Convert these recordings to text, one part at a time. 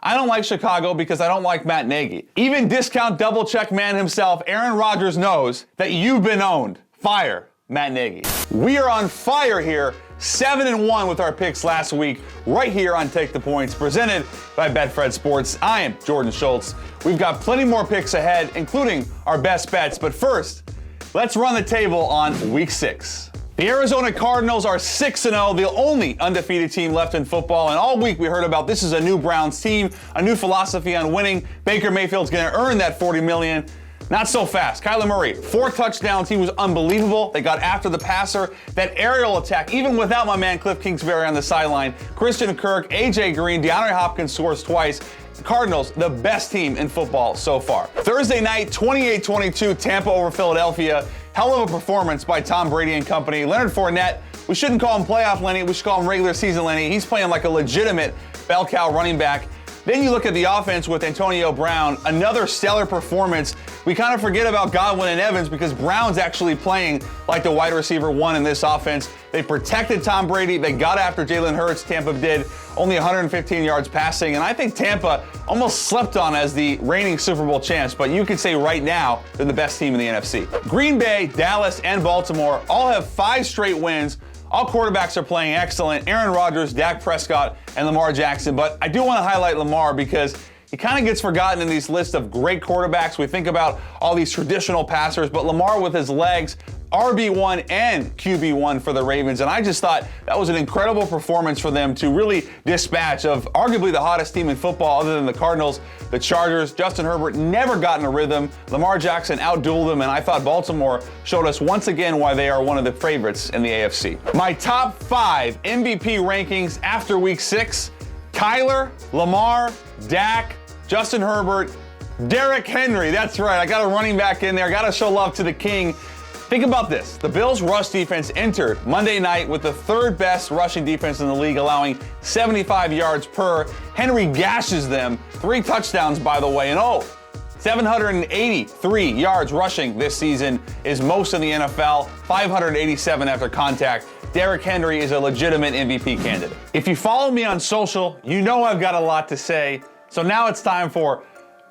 I don't like Chicago because I don't like Matt Nagy. Even discount double check man himself, Aaron Rodgers, knows that you've been owned. Fire Matt Nagy. We are on fire here, 7-1 with our picks last week, right here on Take the Points, presented by Betfred Sports. I am Jordan Schultz. We've got plenty more picks ahead, including our best bets. But first, let's run the table on Week 6. The Arizona Cardinals are 6-0, the only undefeated team left in football. And all week we heard about this is a new Browns team, a new philosophy on winning. Baker Mayfield's going to earn that $40 million. Not so fast. Kyler Murray, 4 touchdowns. He was unbelievable. They got after the passer. That aerial attack, even without my man Cliff Kingsbury on the sideline. Christian Kirk, AJ Green, DeAndre Hopkins scores twice. Cardinals, the best team in football so far. Thursday night, 28-22, Tampa over Philadelphia. Hell of a performance by Tom Brady and company. Leonard Fournette, we shouldn't call him playoff Lenny, we should call him regular season Lenny. He's playing like a legitimate bell cow running back. Then you look at the offense with Antonio Brown, another stellar performance. We kind of forget about Godwin and Evans because Brown's actually playing like the wide receiver one in this offense. They protected Tom Brady. They got after Jalen Hurts. Tampa did, only 115 yards passing. And I think Tampa almost slept on as the reigning Super Bowl champs, but you could say right now they're the best team in the NFC. Green Bay, Dallas, and Baltimore all have 5 straight wins. All quarterbacks are playing excellent. Aaron Rodgers, Dak Prescott, and Lamar Jackson. But I do want to highlight Lamar because he kind of gets forgotten in these lists of great quarterbacks. We think about all these traditional passers, but Lamar with his legs, RB1 and QB1 for the Ravens. And I just thought that was an incredible performance for them to really dispatch of arguably the hottest team in football other than the Cardinals, the Chargers. Justin Herbert never got in a rhythm. Lamar Jackson outdueled them, and I thought Baltimore showed us once again why they are one of the favorites in the AFC. My top 5 MVP rankings after Week 6, Kyler, Lamar, Dak, Justin Herbert, Derrick Henry. That's right, I got a running back in there. Got to show love to the king. Think about this. The Bills' rush defense entered Monday night with the 3rd best rushing defense in the league, allowing 75 yards per. Henry gashes them. 3 touchdowns, by the way. And 783 yards rushing this season is most in the NFL. 587 after contact. Derrick Henry is a legitimate MVP candidate. If you follow me on social, you know I've got a lot to say. So now it's time for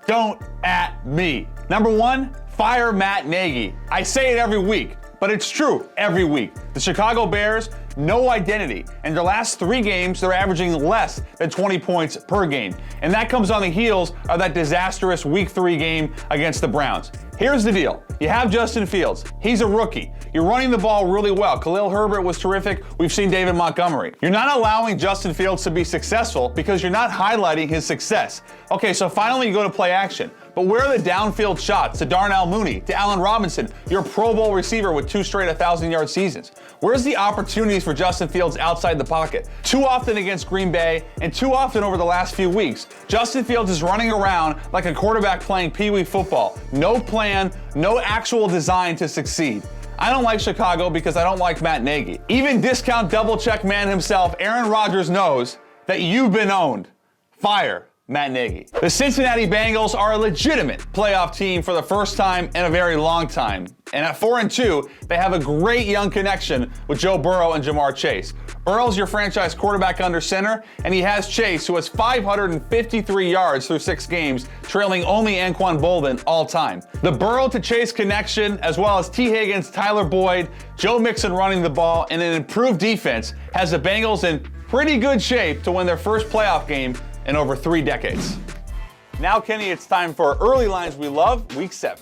Don't At Me. Number 1, fire Matt Nagy. I say it every week, but it's true every week. The Chicago Bears, no identity. In their last 3 games, they're averaging less than 20 points per game. And that comes on the heels of that disastrous Week 3 game against the Browns. Here's the deal. You have Justin Fields. He's a rookie. You're running the ball really well. Khalil Herbert was terrific. We've seen David Montgomery. You're not allowing Justin Fields to be successful because you're not highlighting his success. Okay, so finally you go to play action. But where are the downfield shots to Darnell Mooney, to Allen Robinson, your Pro Bowl receiver with 2 straight 1,000-yard seasons? Where's the opportunities for Justin Fields outside the pocket? Too often against Green Bay and too often over the last few weeks, Justin Fields is running around like a quarterback playing Pee-wee football. No plan, no actual design to succeed. I don't like Chicago because I don't like Matt Nagy. Even discount double check man himself, Aaron Rodgers, knows that you've been owned. Fire Matt Nagy. The Cincinnati Bengals are a legitimate playoff team for the first time in a very long time. And at 4-2, they have a great young connection with Joe Burrow and Jamar Chase. Earl's your franchise quarterback under center, and he has Chase, who has 553 yards through 6 games, trailing only Anquan Bolden all time. The Burrow to Chase connection, as well as T. Higgins, Tyler Boyd, Joe Mixon running the ball, and an improved defense, has the Bengals in pretty good shape to win their first playoff game in over 3 decades. Now, Kenny, it's time for early lines we love, Week 7.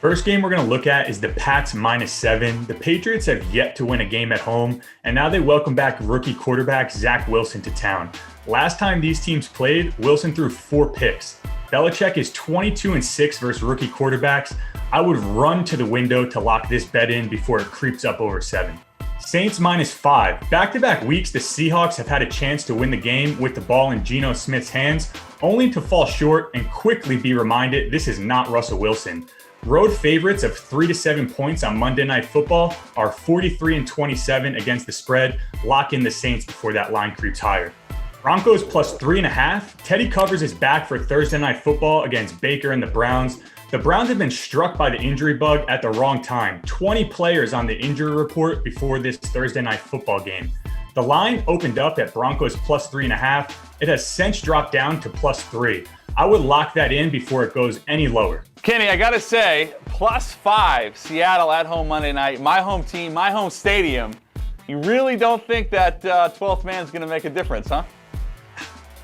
First game we're going to look at is the Pats -7. The Patriots have yet to win a game at home, and now they welcome back rookie quarterback Zach Wilson to town. Last time these teams played, Wilson threw 4 picks. Belichick is 22-6 versus rookie quarterbacks. I would run to the window to lock this bet in before it creeps up over 7. Saints -5. Back-to-back weeks, the Seahawks have had a chance to win the game with the ball in Geno Smith's hands, only to fall short and quickly be reminded this is not Russell Wilson. Road favorites of 3 to 7 points on Monday Night Football are 43-27 against the spread. Lock in the Saints before that line creeps higher. Broncos +3.5. Teddy Covers is back for Thursday Night Football against Baker and the Browns. The Browns have been struck by the injury bug at the wrong time. 20 players on the injury report before this Thursday Night Football game. The The line opened up at Broncos +3.5. It has since dropped down to +3. I would lock that in before it goes any lower. Kenny, I gotta say, +5, Seattle at home Monday night, my home team, my home stadium. You really don't think that 12th man's gonna make a difference, huh?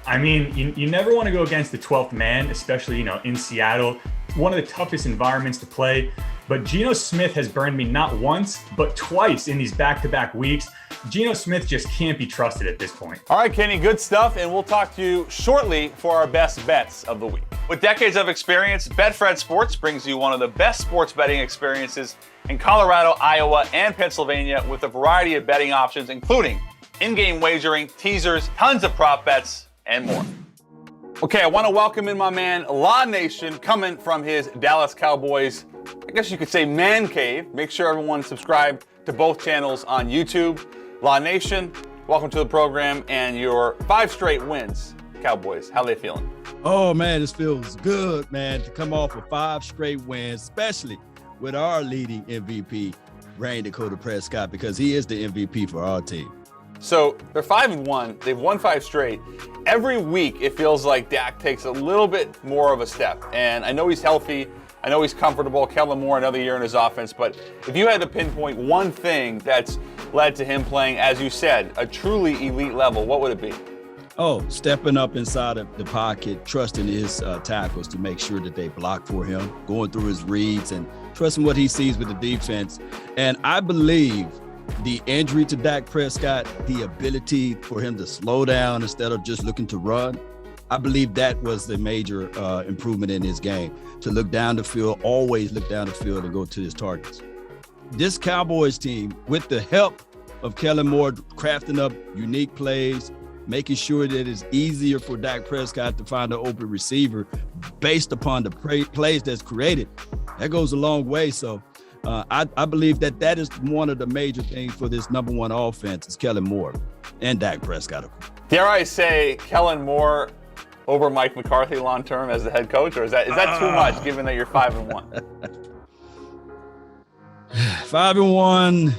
I mean, you never want to go against the 12th man, especially, in Seattle. One of the toughest environments to play. But Geno Smith has burned me not once, but twice in these back-to-back weeks. Geno Smith just can't be trusted at this point. All right, Kenny, good stuff, and we'll talk to you shortly for our best bets of the week. With decades of experience, Betfred Sports brings you one of the best sports betting experiences in Colorado, Iowa, and Pennsylvania with a variety of betting options, including in-game wagering, teasers, tons of prop bets, and more. Okay, I want to welcome in my man, Law Nation, coming from his Dallas Cowboys, I guess you could say man cave. Make sure everyone subscribe to both channels on YouTube. Law Nation, welcome to the program and your 5 straight wins. Cowboys, how they feeling? Oh man, this feels good, man, to come off of 5 straight wins, especially with our leading MVP, Dakota Prescott, because he is the MVP for our team. So they're 5-1. They've won 5 straight. Every week it feels like Dak takes a little bit more of a step. And I know he's healthy. I know he's comfortable. Kellen Moore, another year in his offense. But if you had to pinpoint one thing that's led to him playing, as you said, a truly elite level, what would it be? Oh, stepping up inside of the pocket, trusting his tackles to make sure that they block for him, going through his reads and trusting what he sees with the defense. And I believe the injury to Dak Prescott, the ability for him to slow down instead of just looking to run, I believe that was the major improvement in his game, to look down the field, always look down the field and go to his targets. This Cowboys team, with the help of Kellen Moore crafting up unique plays, making sure that it's easier for Dak Prescott to find an open receiver based upon the plays that's created, that goes a long way. So I believe that is one of the major things for this number one offense is Kellen Moore and Dak Prescott. Dare I say Kellen Moore over Mike McCarthy long term as the head coach, or is that too much given that you're 5-1? 5-1.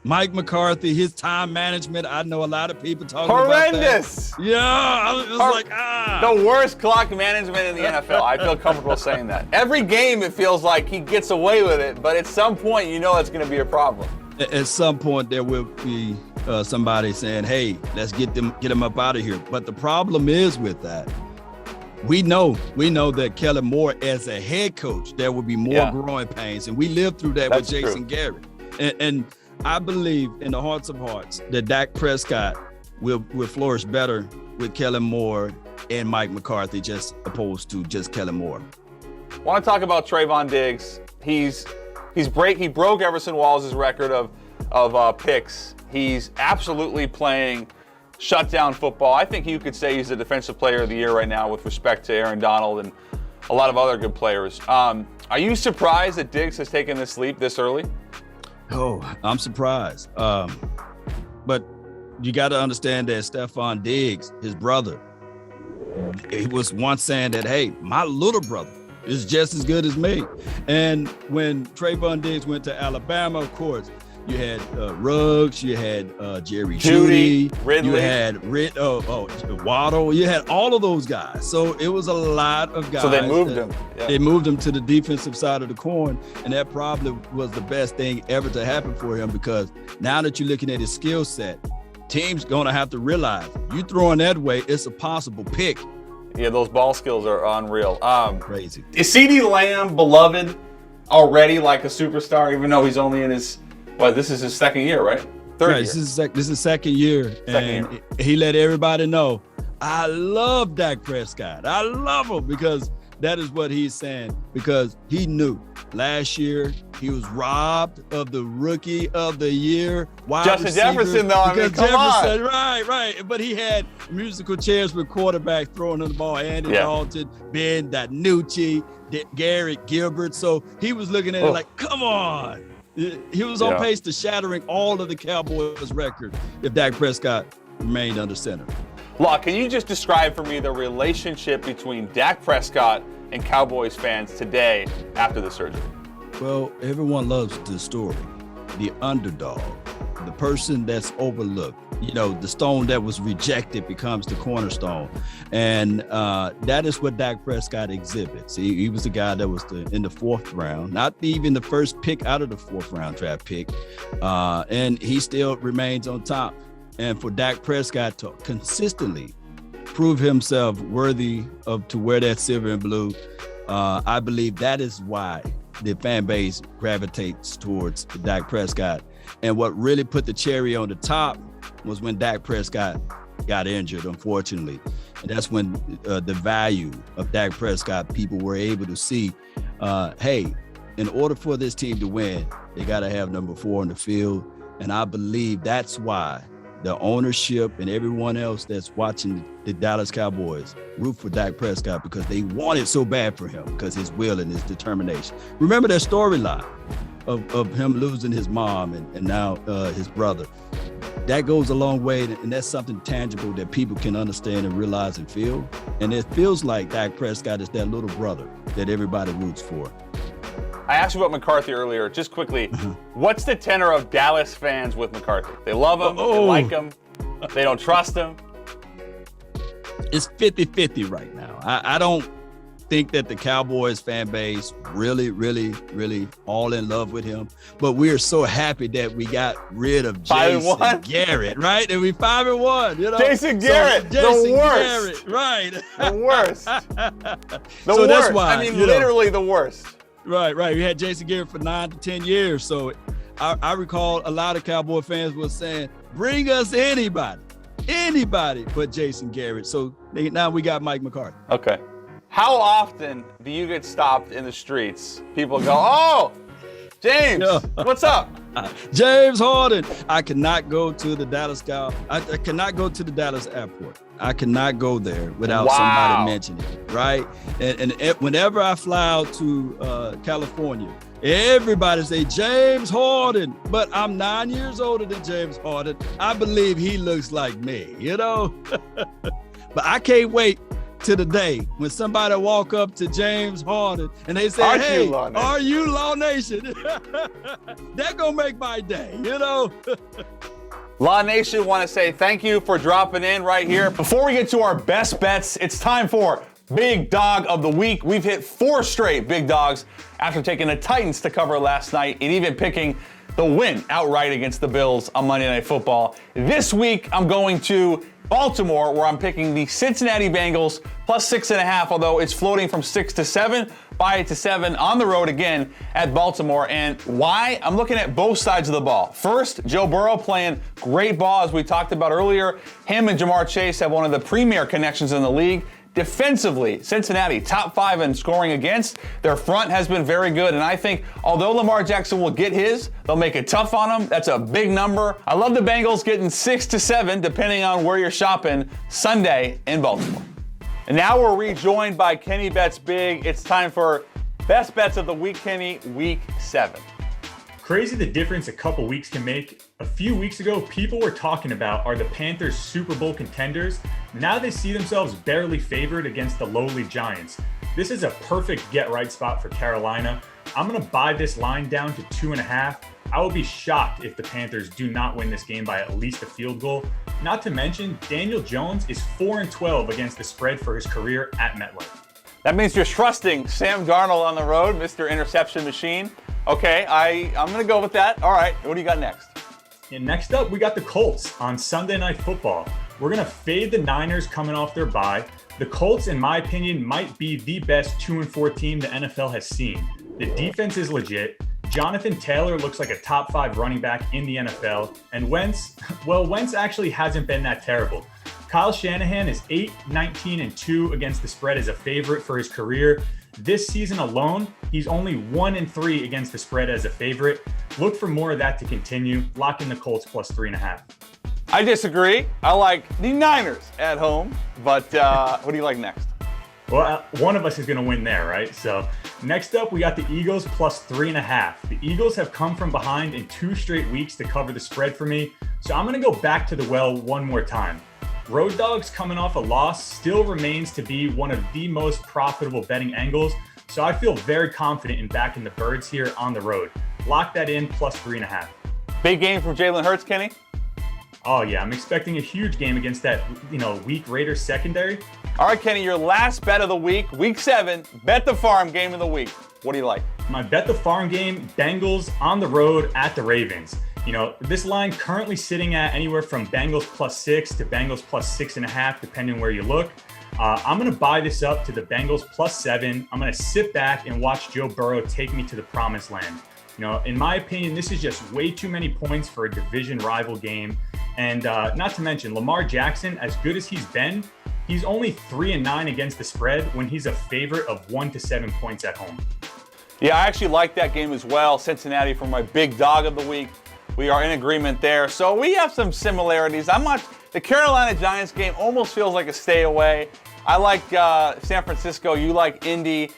Mike McCarthy, his time management, I know a lot of people talking horrendous. About that. Yeah, I was The worst clock management in the NFL. I feel comfortable saying that. Every game it feels like he gets away with it, but at some point you know it's going to be a problem. At some point there will be somebody saying, hey, let's get him up out of here. But the problem is with that, we know that Kellen Moore as a head coach, there will be more growing pains. And we lived through that with Jason Garrett. And I believe in the hearts of hearts that Dak Prescott will flourish better with Kellen Moore and Mike McCarthy, just opposed to just Kellen Moore. I want to talk about Trevon Diggs. He broke Everson Walls' record of picks. He's absolutely playing shutdown football. I think you could say he's the defensive player of the year right now with respect to Aaron Donald and a lot of other good players. Are you surprised that Diggs has taken this leap this early? Oh, I'm surprised. But you got to understand that Stefon Diggs, his brother, he was once saying that, hey, my little brother is just as good as me. And when Trevon Diggs went to Alabama, of course, you had Ruggs, you had Jerry Jeudy, Ridley. You had Waddle, you had all of those guys. So it was a lot of guys. So they moved him. Yeah. They moved him to the defensive side of the coin, and that probably was the best thing ever to happen for him, because now that you're looking at his skill set, teams gonna have to realize you throwing that way, it's a possible pick. Yeah, those ball skills are unreal. Crazy. Is CeeDee Lamb beloved already like a superstar, even though he's only in his, this is his second year, right? Third year. This is second year. He let everybody know, I love Dak Prescott. I love him, because that is what he's saying, because he knew last year he was robbed of the Rookie of the Year wide Justin receiver. Jefferson, though, I mean, come on. Right. But he had musical chairs with quarterbacks throwing him the ball, Andy Dalton, Ben DiNucci, Garrett Gilbert. So he was looking at it like, come on. He was on pace to shattering all of the Cowboys' record if Dak Prescott remained under center. Law, can you just describe for me the relationship between Dak Prescott and Cowboys fans today after the surgery? Well, everyone loves the story, the underdog. the person that's overlooked. You know, the stone that was rejected becomes the cornerstone. And that is what Dak Prescott exhibits. He was the guy that was in the 4th round, not even the first pick out of the 4th round draft pick. And he still remains on top. And for Dak Prescott to consistently prove himself worthy to wear that silver and blue, I believe that is why the fan base gravitates towards Dak Prescott. And what really put the cherry on the top was when Dak Prescott got injured, unfortunately. And that's when the value of Dak Prescott, people were able to see, hey, in order for this team to win, they got to have number 4 on the field. And I believe that's why the ownership and everyone else that's watching the Dallas Cowboys root for Dak Prescott, because they want it so bad for him, because his will and his determination. Remember that storyline of him losing his mom and now his brother. That goes a long way, and that's something tangible that people can understand and realize and feel. And it feels like Dak Prescott is that little brother that everybody roots for. I asked you about McCarthy earlier. Just quickly, what's the tenor of Dallas fans with McCarthy? They love him, they like him, they don't trust him. It's 50-50 right now. I don't think that the Cowboys fan base really all in love with him, but we're so happy that we got rid of Jason Garrett, right? And we 5-1, you know. Jason Garrett, the worst. Garrett, right? The worst. The worst. That's why, I mean, literally the worst. Right. We had Jason Garrett for 9 to 10 years. So I recall a lot of Cowboy fans were saying, bring us anybody but Jason Garrett. So now we got Mike McCarthy. Okay. How often do you get stopped in the streets? People go, oh, James, what's up? James Harden. I cannot go to the Dallas I cannot go to the Dallas airport. I cannot go there without somebody mentioning it, right? And whenever I fly out to California, everybody say James Harden, but I'm 9 years older than James Harden. I believe he looks like me, you know? But I can't wait to the day when somebody walk up to James Harden and they say, hey, are you Law Nation? That gonna make my day, you know? Law Nation want to say thank you for dropping in right here. Before we get to our best bets, it's time for Big Dog of the Week. We've hit 4 straight big dogs after taking the Titans to cover last night and even picking the win outright against the Bills on Monday Night Football. This week, I'm going to Baltimore, where I'm picking the Cincinnati Bengals plus 6.5, although it's floating from 6 to 7. Buy it to 7 on the road again at Baltimore. And why? I'm looking at both sides of the ball. First, Joe Burrow playing great ball, as we talked about earlier. Him and Jamar Chase have one of the premier connections in the league. Defensively, Cincinnati, top 5 in scoring against. Their front has been very good, and I think although Lamar Jackson will get his, they'll make it tough on him. That's a big number. I love the Bengals getting 6 to 7, depending on where you're shopping, Sunday in Baltimore. And now we're rejoined by Kenny Bets Big. It's time for Best Bets of the Week, Kenny, Week 7. Crazy the difference a couple weeks can make. A few weeks ago, people were talking about, are the Panthers Super Bowl contenders? Now they see themselves barely favored against the lowly Giants. This is a perfect get-right spot for Carolina. I'm going to buy this line down to 2.5. I will be shocked if the Panthers do not win this game by at least a field goal. Not to mention, Daniel Jones is 4-12 against the spread for his career at MetLife. That means you're trusting Sam Darnold on the road, Mr. Interception Machine. Okay, I'm going to go with that. All right, what do you got next? And next up, we got the Colts on Sunday Night Football. We're going to fade the Niners coming off their bye. The Colts, in my opinion, might be the best 2-4 team the NFL has seen. The defense is legit. Jonathan Taylor looks like a top 5 running back in the NFL. And Wentz actually hasn't been that terrible. Kyle Shanahan is 8-19-2 against the spread as a favorite for his career. This season alone, he's only 1-3 against the spread as a favorite. Look for more of that to continue. Lock in the Colts plus 3.5. I disagree. I like the Niners at home, but what do you like next? Well, one of us is going to win there, right? So next up, we got the Eagles plus 3.5. The Eagles have come from behind in 2 straight weeks to cover the spread for me. So I'm going to go back to the well one more time. Road dogs coming off a loss still remains to be one of the most profitable betting angles, so I feel very confident in backing the Birds here on the road. Lock that in plus 3.5. Big game from Jalen Hurts, Kenny? Oh yeah, I'm expecting a huge game against that, weak Raiders secondary. All right, Kenny, your last bet of the week, week 7, bet the farm game of the week. What do you like? My bet the farm game, Bengals on the road at the Ravens. This line currently sitting at anywhere from Bengals +6 to Bengals +6.5, depending where you look. I'm going to buy this up to the Bengals +7. I'm going to sit back and watch Joe Burrow take me to the promised land. In my opinion, this is just way too many points for a division rival game. And not to mention, Lamar Jackson, as good as he's been, he's only 3-9 against the spread when he's a favorite of 1 to 7 points at home. Yeah, I actually like that game as well. Cincinnati for my big dog of the week. We are in agreement there. So we have some similarities. The Carolina Giants game almost feels like a stay away. I like San Francisco. You like Indy.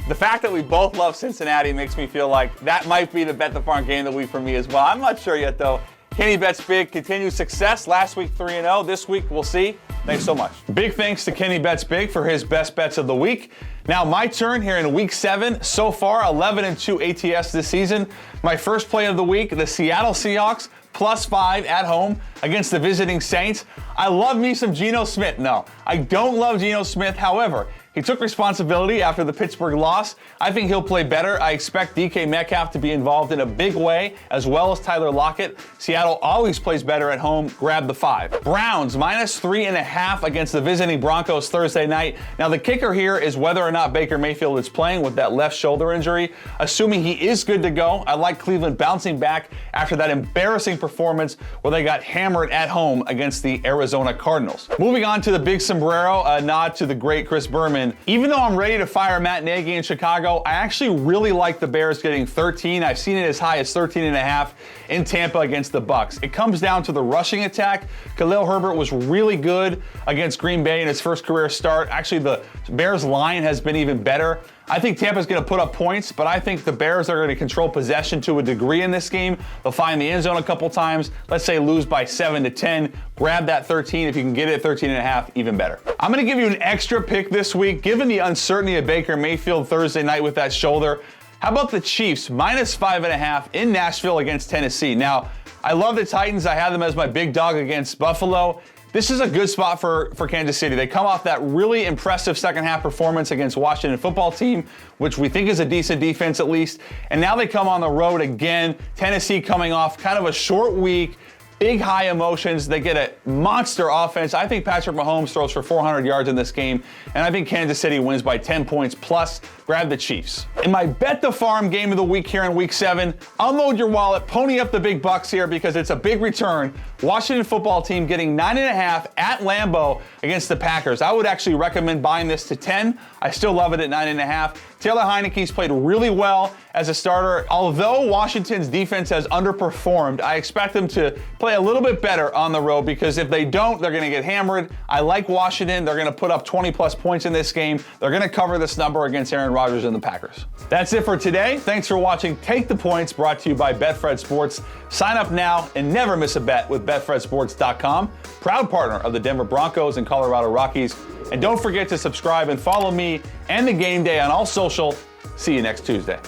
The fact that we both love Cincinnati makes me feel like that might be the bet the farm game of the week for me as well. I'm not sure yet though. Kenny bets big, continued success. Last week 3-0. This week we'll see. Thanks so much. Big thanks to Kenny Bets Big for his best bets of the week. Now my turn here in week 7. So far 11-2 ATS this season. My first play of the week, the Seattle Seahawks +5 at home against the visiting Saints. I love me some Geno Smith. No, I don't love Geno Smith. However, he took responsibility after the Pittsburgh loss. I think he'll play better. I expect DK Metcalf to be involved in a big way, as well as Tyler Lockett. Seattle always plays better at home. Grab the 5. Browns -3.5 against the visiting Broncos Thursday night. Now the kicker here is whether or not Baker Mayfield is playing with that left shoulder injury. Assuming he is good to go, I like Cleveland bouncing back after that embarrassing performance where they got hammered at home against the Arizona Cardinals. Moving on to the big sombrero, a nod to the great Chris Berman. Even though I'm ready to fire Matt Nagy in Chicago, I actually really like the Bears getting 13. I've seen it as high as 13.5 in Tampa against the Bucs. It comes down to the rushing attack. Khalil Herbert was really good against Green Bay in his first career start. Actually, the Bears line has been even better. I think Tampa's going to put up points, but I think the Bears are going to control possession to a degree in this game. They'll find the end zone a couple times. Let's say lose by 7-10. Grab that 13. If you can get it at 13.5, even better. I'm going to give you an extra pick this week. Given the uncertainty of Baker Mayfield Thursday night with that shoulder, how about the Chiefs -5.5 in Nashville against Tennessee? Now, I love the Titans. I have them as my big dog against Buffalo. This is a good spot for Kansas City. They come off that really impressive second half performance against Washington football team, which we think is a decent defense at least. And now they come on the road again. Tennessee coming off kind of a short week, big high emotions. They get a monster offense. I think Patrick Mahomes throws for 400 yards in this game. And I think Kansas City wins by 10 points plus. Grab the Chiefs. In my bet the farm game of the week here in week 7, unload your wallet, pony up the big bucks here because it's a big return. Washington football team getting 9.5 at Lambeau against the Packers. I would actually recommend buying this to 10. I still love it at 9.5. Taylor Heineke's played really well as a starter. Although Washington's defense has underperformed, I expect them to play a little bit better on the road because if they don't, they're going to get hammered. I like Washington. They're going to put up 20 plus points in this game. They're going to cover this number against Aaron Rodgers and the Packers. That's it for today. Thanks for watching Take the Points, brought to you by Betfred Sports. Sign up now and never miss a bet with BetfredSports.com, proud partner of the Denver Broncos and Colorado Rockies. And don't forget to subscribe and follow me and the Game Day on all social. See you next Tuesday.